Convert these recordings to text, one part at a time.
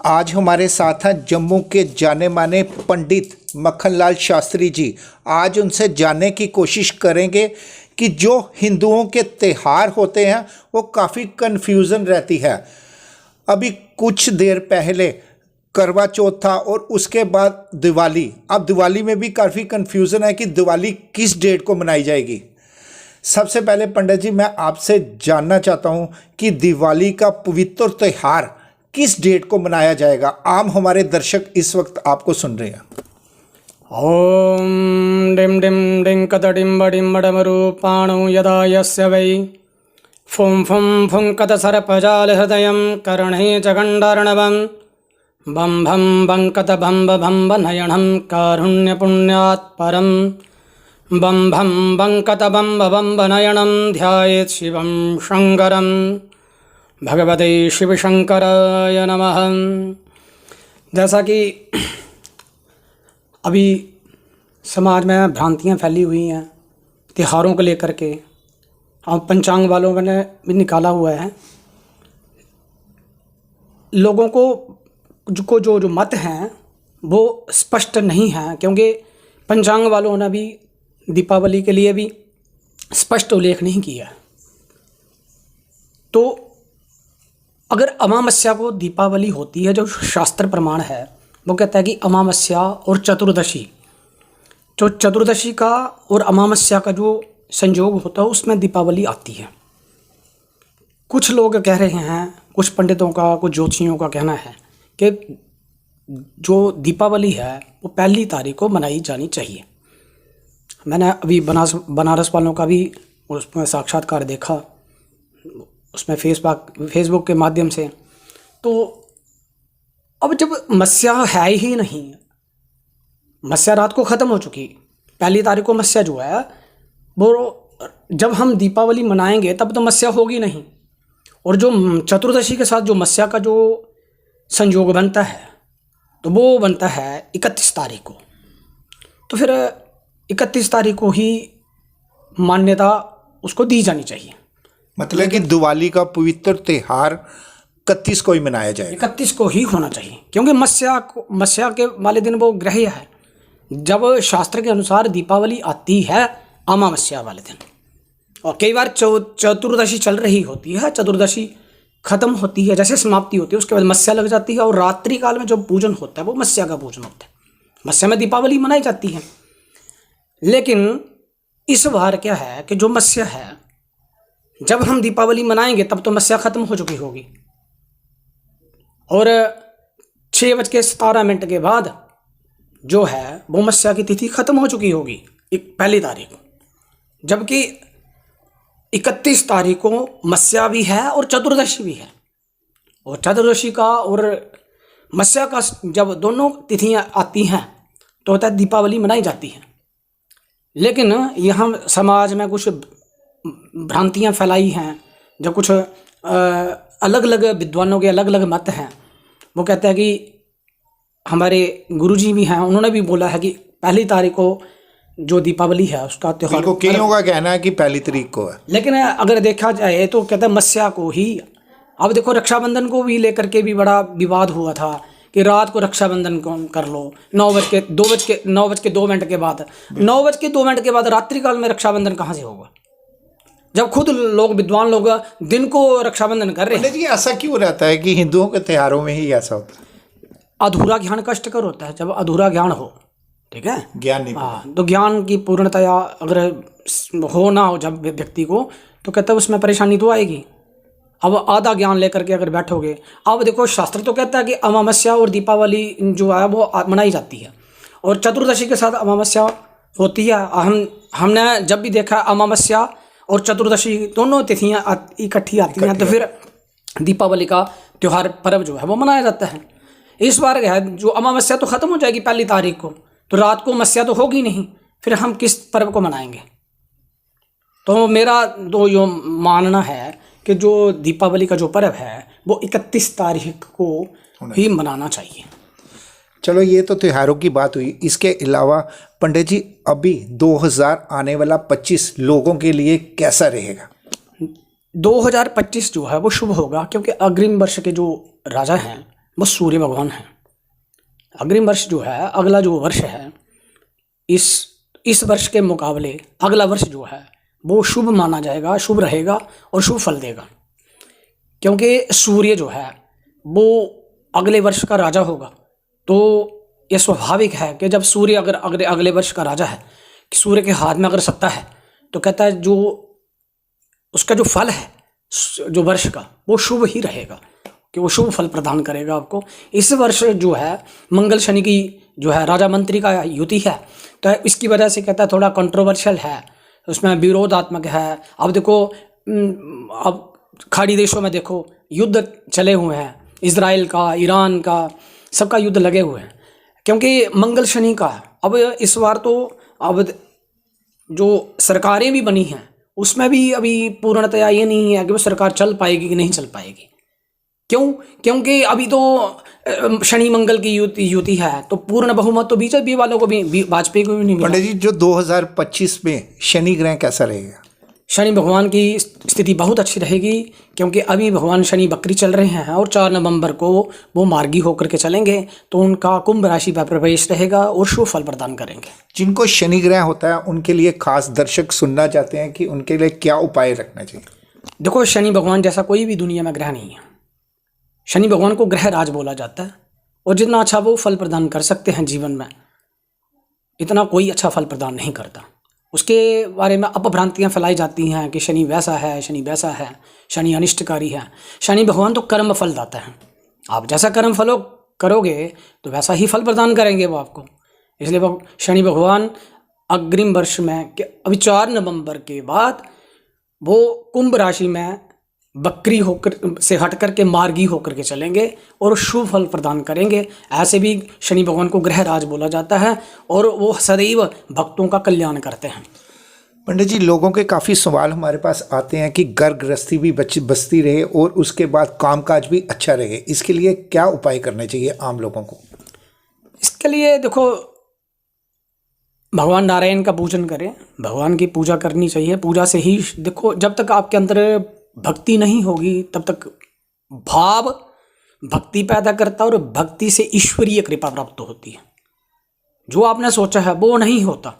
आज हमारे साथ हैं जम्मू के जाने माने पंडित मक्खनलाल शास्त्री जी। आज उनसे जानने की कोशिश करेंगे कि जो हिंदुओं के त्यौहार होते हैं वो काफ़ी कन्फ्यूज़न रहती है। अभी कुछ देर पहले करवा चौथ था और उसके बाद दिवाली। अब दिवाली में भी काफ़ी कन्फ्यूज़न है कि दिवाली किस डेट को मनाई जाएगी। सबसे पहले पंडित जी, मैं आपसे जानना चाहता हूँ कि दिवाली का पवित्र त्यौहार किस डेट को मनाया जाएगा। आम हमारे दर्शक इस वक्त आपको सुन रहे हैं। ओम डिम डिम डिं कतडिम्ब डिम्ब डमरूपाणो यदा यस्य वै फुं फुं फुंकत सर्पजाल हृदयं कर्णे च गण्डर्णवं बं भं बङ्कत भम्ब भम्ब नयनं कारुण्यपुण्यात् परं बं भं बङ्कत बम्ब बम्ब नयनं ध्यायेत् शिवं शङ्करं भगवते शिवशंकराय नमः। जैसा कि अभी समाज में भ्रांतियाँ फैली हुई हैं त्योहारों को लेकर के, और पंचांग वालों ने भी निकाला हुआ है। लोगों को जो मत हैं वो स्पष्ट नहीं हैं, क्योंकि पंचांग वालों ने भी दीपावली के लिए भी स्पष्ट उल्लेख नहीं किया। तो अगर अमावस्या को दीपावली होती है, जो शास्त्र प्रमाण है वो कहता है कि अमावस्या और चतुर्दशी, जो चतुर्दशी का और अमावस्या का जो संयोग होता है उसमें दीपावली आती है। कुछ लोग कह रहे हैं, कुछ पंडितों का, कुछ ज्योतिषियों का कहना है कि जो दीपावली है वो पहली तारीख को मनाई जानी चाहिए। मैंने अभी बनारस वालों का भी उसमें साक्षात्कार देखा, उसमें फेसबुक के माध्यम से। तो अब जब मस्या है ही नहीं, मस्या रात को ख़त्म हो चुकी, पहली तारीख को मस्या जो है वो जब हम दीपावली मनाएंगे तब तो मस्या होगी नहीं। और जो चतुर्दशी के साथ जो मस्या का जो संयोग बनता है तो वो बनता है 31 तारीख को। तो फिर 31 तारीख को ही मान्यता उसको दी जानी चाहिए। मतलब कि दिवाली का पवित्र त्यौहार 31 को ही मनाया जाएगा। 31 को ही होना चाहिए, क्योंकि मस्या के वाले दिन वो ग्रह है। जब शास्त्र के अनुसार दीपावली आती है अमावस्या वाले दिन, और कई बार चतुर्दशी चल रही होती है, चतुर्दशी खत्म होती है, जैसे समाप्ति होती है उसके बाद मस्या लग जाती है, और रात्रि काल में जो पूजन होता है वो मस्या का पूजन होता है। मस्या में दीपावली मनाई जाती है। लेकिन इस बार क्या है कि जो मस्या है, जब हम दीपावली मनाएंगे तब तो मस्या खत्म हो चुकी होगी, और 6:17 के बाद जो है वो मस्या की तिथि खत्म हो चुकी होगी, पहली तारीख को। जबकि 31 तारीख को मस्या भी है और चतुर्दशी भी है, और चतुर्दशी का और मस्या का जब दोनों तिथियां आती हैं तो होता है दीपावली मनाई जाती है। लेकिन यहाँ समाज में कुछ भ्रांतियाँ फैलाई हैं, जो कुछ अलग अलग विद्वानों के अलग अलग मत हैं। वो कहते हैं कि हमारे गुरुजी भी हैं, उन्होंने भी बोला है कि पहली तारीख को जो दीपावली है उसका त्यौहार, कईयों का कहना है कि पहली तारीख को है। लेकिन अगर देखा जाए तो कहते हैं मस्या को ही। अब देखो, रक्षाबंधन को भी लेकर के भी बड़ा विवाद हुआ था कि रात को रक्षाबंधन कर लो 9:02 के बाद। 9:02 के बाद रात्रिकाल में रक्षाबंधन कहाँ से होगा, जब खुद लोग, विद्वान लोग दिन को रक्षाबंधन कर रहे हैं। जी, ऐसा क्यों रहता है कि हिंदुओं के त्योहारों में ही ऐसा होता है? अधूरा ज्ञान कष्टकर होता है। जब अधूरा ज्ञान हो, ठीक है, ज्ञान नहीं, हाँ, तो ज्ञान की पूर्णतया अगर हो ना हो जब व्यक्ति को, तो कहता है उसमें परेशानी तो आएगी। अब आधा ज्ञान लेकर के अगर बैठोगे, अब देखो शास्त्र तो कहता है कि अमावस्या और दीपावली जो है वो मनाई जाती है, और चतुर्दशी के साथ अमावस्या होती है। हमने जब भी देखा अमावस्या और चतुर्दशी दोनों तिथियां इकट्ठी आती हैं, तो फिर दीपावली का त्यौहार पर्व जो है वो मनाया जाता है। इस बार क्या है, जो अमावस्या तो ख़त्म हो जाएगी पहली तारीख को, तो रात को मस्या तो होगी नहीं, फिर हम किस पर्व को मनाएंगे। तो मेरा तो यो मानना है कि जो दीपावली का जो पर्व है वो 31 तारीख को ही मनाना चाहिए। चलो, ये तो त्योहारों की बात हुई। इसके अलावा पंडित जी, अभी 2000 आने वाला 25 लोगों के लिए कैसा रहेगा? 2025 जो है वो शुभ होगा, क्योंकि अग्रिम वर्ष के जो राजा हैं वो सूर्य भगवान हैं। अग्रिम वर्ष जो है, अगला जो वर्ष है, इस वर्ष के मुकाबले अगला वर्ष जो है वो शुभ माना जाएगा, शुभ रहेगा और शुभ फल देगा, क्योंकि सूर्य जो है वो अगले वर्ष का राजा होगा। तो यह स्वाभाविक है कि जब सूर्य अगर अगले वर्ष का राजा है, कि सूर्य के हाथ में अगर सत्ता है, तो कहता है जो उसका जो फल है जो वर्ष का, वो शुभ ही रहेगा, कि वो शुभ फल प्रदान करेगा आपको। इस वर्ष जो है मंगल शनि की जो है राजा मंत्री का युति है, तो इसकी वजह से कहता है थोड़ा कंट्रोवर्शियल है, उसमें विरोधात्मक है। अब देखो, अब खाड़ी देशों में देखो युद्ध चले हुए हैं, इजराइल का, ईरान का, सबका युद्ध लगे हुए हैं, क्योंकि मंगल शनि का है। अब इस बार तो अब जो सरकारें भी बनी हैं उसमें भी अभी पूर्णतया ये नहीं है कि वो सरकार चल पाएगी कि नहीं चल पाएगी। क्यों? क्योंकि अभी तो शनि मंगल की युति है, तो पूर्ण बहुमत तो बीजेपी वालों को भी, वाजपेयी को भी नहीं मिला। पंडित जी, जो 2025 में शनि ग्रह कैसा रहेगा? शनि भगवान की स्थिति बहुत अच्छी रहेगी, क्योंकि अभी भगवान शनि बकरी चल रहे हैं और 4 नवंबर को वो मार्गी होकर के चलेंगे, तो उनका कुंभ राशि पर प्रवेश रहेगा और शुभ फल प्रदान करेंगे। जिनको शनि ग्रह होता है उनके लिए खास दर्शक सुनना चाहते हैं कि उनके लिए क्या उपाय रखना चाहिए? देखो, शनि भगवान जैसा कोई भी दुनिया में ग्रह नहीं है। शनि भगवान को ग्रह राज बोला जाता है, और जितना अच्छा वो फल प्रदान कर सकते हैं जीवन में, इतना कोई अच्छा फल प्रदान नहीं करता। उसके बारे में अपभ्रांतियाँ फैलाई जाती हैं कि शनि वैसा है, शनि वैसा है, शनि अनिष्टकारी है। शनि भगवान तो कर्म फल दाता है, आप जैसा कर्म फलो करोगे तो वैसा ही फल प्रदान करेंगे वो आपको। इसलिए वो शनि भगवान अग्रिम वर्ष में अभी 4 नवंबर के बाद वो कुंभ राशि में बकरी होकर से हट करके मार्गी होकर के चलेंगे और शुभ फल प्रदान करेंगे। ऐसे भी शनि भगवान को ग्रह राज बोला जाता है, और वो सदैव भक्तों का कल्याण करते हैं। पंडित जी, लोगों के काफ़ी सवाल हमारे पास आते हैं कि घर गृहस्थी भी बसती रहे और उसके बाद कामकाज भी अच्छा रहे, इसके लिए क्या उपाय करने चाहिए आम लोगों को? इसके लिए देखो, भगवान नारायण का पूजन करें, भगवान की पूजा करनी चाहिए। पूजा से ही देखो, जब तक आपके अंदर भक्ति नहीं होगी तब तक भाव भक्ति पैदा करता है, और भक्ति से ईश्वरीय कृपा प्राप्त होती है। जो आपने सोचा है वो नहीं होता,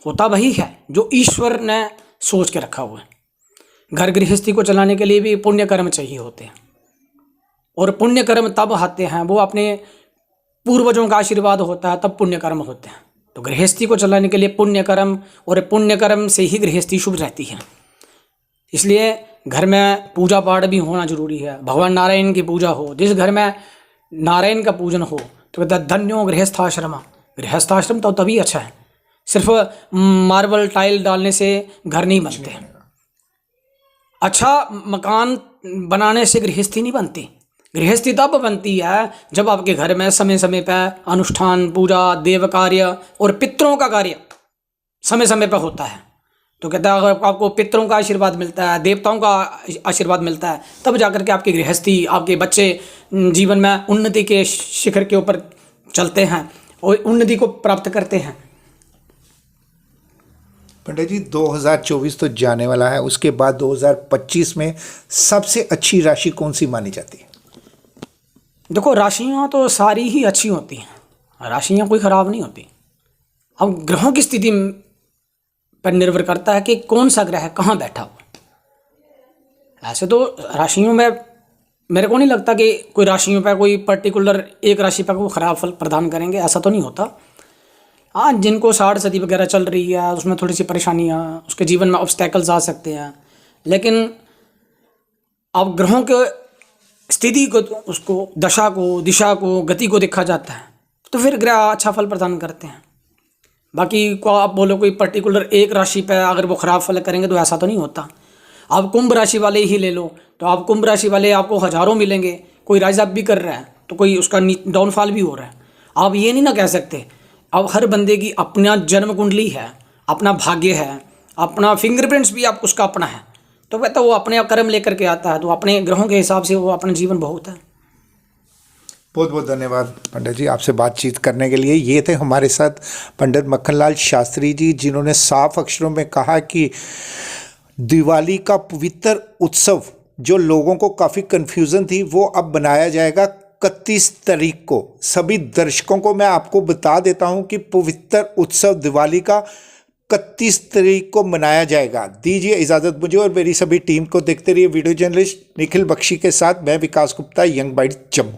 होता वही है जो ईश्वर ने सोच के रखा हुआ है। घर गृहस्थी को चलाने के लिए भी पुण्य कर्म चाहिए होते हैं, और पुण्य कर्म तब आते हैं, वो अपने पूर्वजों का आशीर्वाद होता है, तब पुण्य कर्म होते हैं। तो गृहस्थी को चलाने के लिए पुण्य कर्म, और पुण्य कर्म से ही गृहस्थी शुभ रहती है। इसलिए घर में पूजा पाठ भी होना जरूरी है। भगवान नारायण की पूजा हो, जिस घर में नारायण का पूजन हो तो कहता है धन्यो गृहस्थाश्रम। गृहस्थाश्रम तो तभी अच्छा है, सिर्फ मार्बल टाइल डालने से घर नहीं बनते। अच्छा मकान बनाने से गृहस्थी नहीं बनती। गृहस्थी तब बनती है जब आपके घर में समय समय पर अनुष्ठान, पूजा, देव कार्य और पितरों का कार्य समय समय पर होता है। तो कहता है अगर आपको पितरों का आशीर्वाद मिलता है, देवताओं का आशीर्वाद मिलता है, तब जाकर के आपकी गृहस्थी, आपके बच्चे जीवन में उन्नति के शिखर के ऊपर चलते हैं और उन्नति को प्राप्त करते हैं। पंडित जी, 2024 तो जाने वाला है, उसके बाद 2025 में सबसे अच्छी राशि कौन सी मानी जाती है? देखो, राशियाँ तो सारी ही अच्छी होती हैं, राशियाँ कोई ख़राब नहीं होती। अब ग्रहों की स्थिति पर निर्भर करता है कि कौन सा ग्रह कहाँ बैठा हो। ऐसे तो राशियों में मेरे को नहीं लगता कि कोई राशियों पर कोई पर्टिकुलर एक राशि पर कोई ख़राब फल प्रदान करेंगे, ऐसा तो नहीं होता। हाँ, जिनको 60 सदी वगैरह चल रही है उसमें थोड़ी सी परेशानियाँ, उसके जीवन में ऑब्स्टैकल्स आ सकते हैं, लेकिन अब ग्रहों के स्थिति को, उसको दशा को, दिशा को, गति को देखा जाता है, तो फिर ग्रह अच्छा फल प्रदान करते हैं। बाकी को आप बोलो कोई पर्टिकुलर एक राशि पे अगर वो ख़राब फल करेंगे तो ऐसा तो नहीं होता। आप कुंभ राशि वाले ही ले लो, तो आप कुंभ राशि वाले आपको हज़ारों मिलेंगे, कोई राइज अप भी कर रहा है तो कोई उसका डाउनफॉल भी हो रहा है। आप ये नहीं ना कह सकते। अब हर बंदे की अपना जन्म कुंडली है, अपना भाग्य है, अपना फिंगरप्रिंट्स भी आप उसका अपना है, तो वह तो वो अपने कर्म लेकर के आता है, तो अपने ग्रहों के हिसाब से वो अपना जीवन भोगता है। बहुत बहुत धन्यवाद पंडित जी आपसे बातचीत करने के लिए। ये थे हमारे साथ पंडित मक्खनलाल शास्त्री जी, जिन्होंने साफ अक्षरों में कहा कि दिवाली का पवित्र उत्सव जो लोगों को काफ़ी कन्फ्यूज़न थी वो अब बनाया जाएगा 31 तारीख को। सभी दर्शकों को मैं आपको बता देता हूं कि पवित्र उत्सव दिवाली का 31 तारीख को मनाया जाएगा। दीजिए इजाज़त मुझे और मेरी सभी टीम को। देखते रहिए वीडियो जर्नलिस्ट निखिल बख्शी के साथ मैं विकास गुप्ता, यंग बाइट जम्मू।